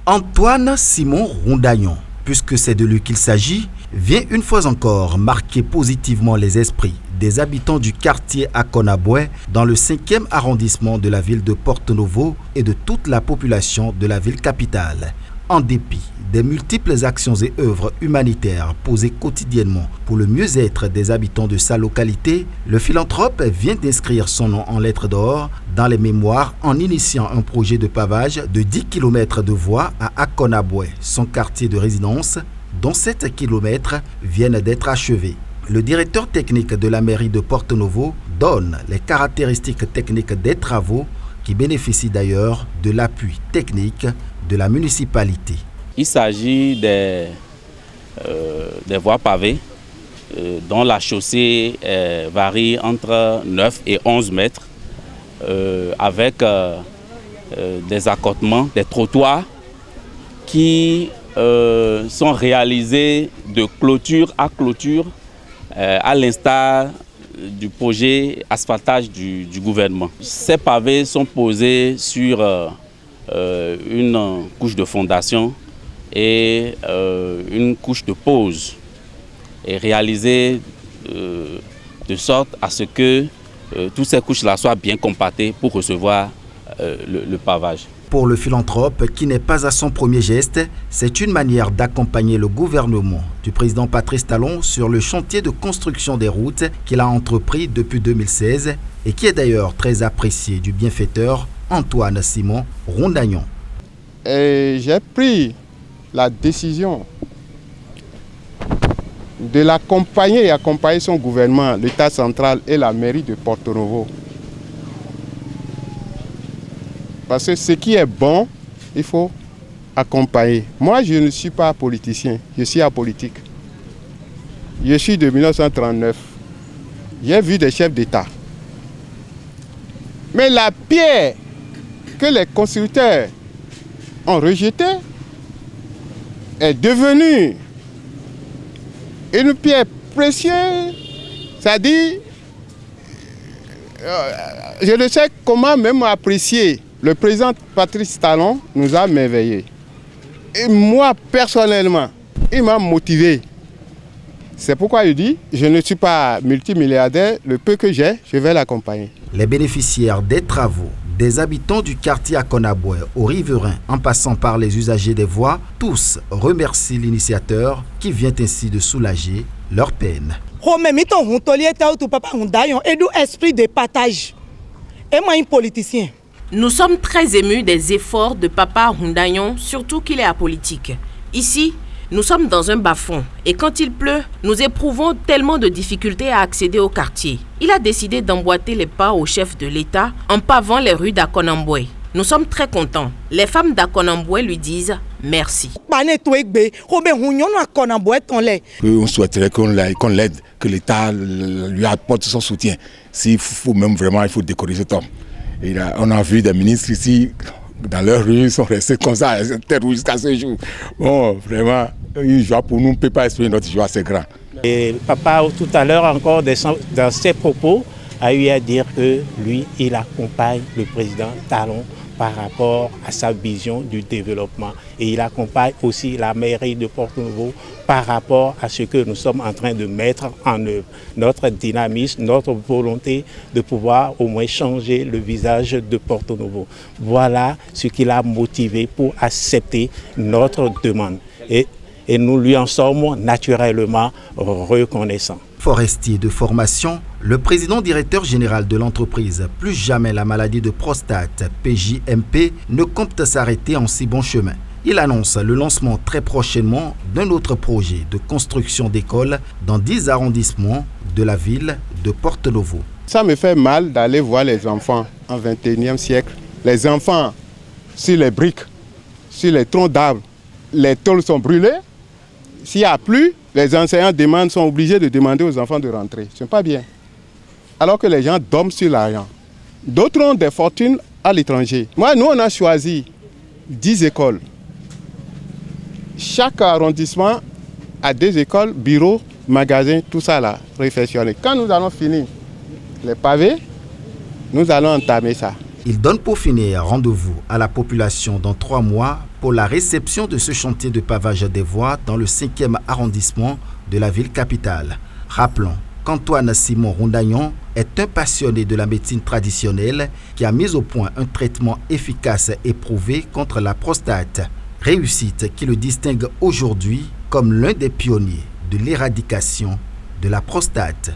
Antoine Simon Rondayon, puisque c'est de lui qu'il s'agit, vient une fois encore marquer positivement les esprits des habitants du quartier Akonaboué dans le 5e arrondissement de la ville de Porto-Novo et de toute la population de la ville capitale. En dépit des multiples actions et œuvres humanitaires posées quotidiennement pour le mieux-être des habitants de sa localité, le philanthrope vient d'inscrire son nom en lettres d'or dans les mémoires en initiant un projet de pavage de 10 km de voies à Akonaboué, son quartier de résidence, dont 7 km viennent d'être achevés. Le directeur technique de la mairie de Porto-Novo donne les caractéristiques techniques des travaux qui bénéficient d'ailleurs de l'appui technique de la municipalité. Il s'agit des voies pavées dont la chaussée varie entre 9 et 11 mètres avec des accotements, des trottoirs qui sont réalisés de clôture à clôture à l'instar du projet asphaltage du gouvernement. Ces pavés sont posés sur une couche de fondation et une couche de pose et réalisée de sorte à ce que toutes ces couches-là soient bien compactées pour recevoir le pavage. Pour le philanthrope, qui n'est pas à son premier geste, c'est une manière d'accompagner le gouvernement du président Patrice Talon sur le chantier de construction des routes qu'il a entrepris depuis 2016 et qui est d'ailleurs très apprécié du bienfaiteur Antoine Simon Rondayon. J'ai pris la décision de l'accompagner et accompagner son gouvernement, l'État central et la mairie de Porto-Novo. Parce que ce qui est bon, il faut accompagner. Moi, je ne suis pas politicien, je suis apolitique. Je suis de 1939. J'ai vu des chefs d'État. Mais la pierre que les constructeurs ont rejetée est devenue une pierre précieuse. C'est-à-dire, je ne sais comment même apprécier. Le président Patrice Talon nous a merveillés. Et moi, personnellement, il m'a motivé. C'est pourquoi je dis, je ne suis pas multimilliardaire, le peu que j'ai, je vais l'accompagner. Les bénéficiaires des travaux, des habitants du quartier Akonaboué aux riverains en passant par les usagers des voies, tous remercient l'initiateur qui vient ainsi de soulager leur peine. Esprit de partage. Et moi, un politicien. Nous sommes très émus des efforts de Papa Rondayon, surtout qu'il est apolitique. Ici, nous sommes dans un bas-fond et quand il pleut, nous éprouvons tellement de difficultés à accéder au quartier. Il a décidé d'emboîter les pas au chef de l'État en pavant les rues d'Akonaboué. Nous sommes très contents. Les femmes d'Akonaboué lui disent merci. On souhaiterait qu'on l'aide, que l'État lui apporte son soutien. S'il faut même vraiment, il faut décorer cet homme. Et là, on a vu des ministres ici, dans leur rue, ils sont restés comme ça, jusqu'à ce jour. Bon, vraiment, une joie pour nous, on ne peut pas exprimer notre joie, c'est grand. Et papa, tout à l'heure encore, dans ses propos, a eu à dire que lui, il accompagne le président Talon par rapport à sa vision du développement. Et il accompagne aussi la mairie de Porto-Novo par rapport à ce que nous sommes en train de mettre en œuvre. Notre dynamisme, notre volonté de pouvoir au moins changer le visage de Porto-Novo. Voilà ce qui l'a motivé pour accepter notre demande. Et nous lui en sommes naturellement reconnaissants. Forestier de formation, le président directeur général de l'entreprise Plus Jamais la maladie de prostate, PJMP, ne compte s'arrêter en si bon chemin. Il annonce le lancement très prochainement d'un autre projet de construction d'écoles dans 10 arrondissements de la ville de Porto-Novo. Ça me fait mal d'aller voir les enfants en 21e siècle. Les enfants sur les briques, sur les troncs d'arbres, les tôles sont brûlées. S'il n'y a plus, les enseignants sont obligés de demander aux enfants de rentrer. Ce n'est pas bien. Alors que les gens dorment sur l'argent. D'autres ont des fortunes à l'étranger. Moi, nous, on a choisi 10 écoles. Chaque arrondissement a 2 écoles, bureaux, magasins, tout ça là, réfectionné. Quand nous allons finir les pavés, nous allons entamer ça. Il donne pour finir rendez-vous à la population dans 3 mois pour pour la réception de ce chantier de pavage des voies dans le 5e arrondissement de la ville capitale. Rappelons qu'Antoine Simon Rondagnon est un passionné de la médecine traditionnelle qui a mis au point un traitement efficace et prouvé contre la prostate. Réussite qui le distingue aujourd'hui comme l'un des pionniers de l'éradication de la prostate.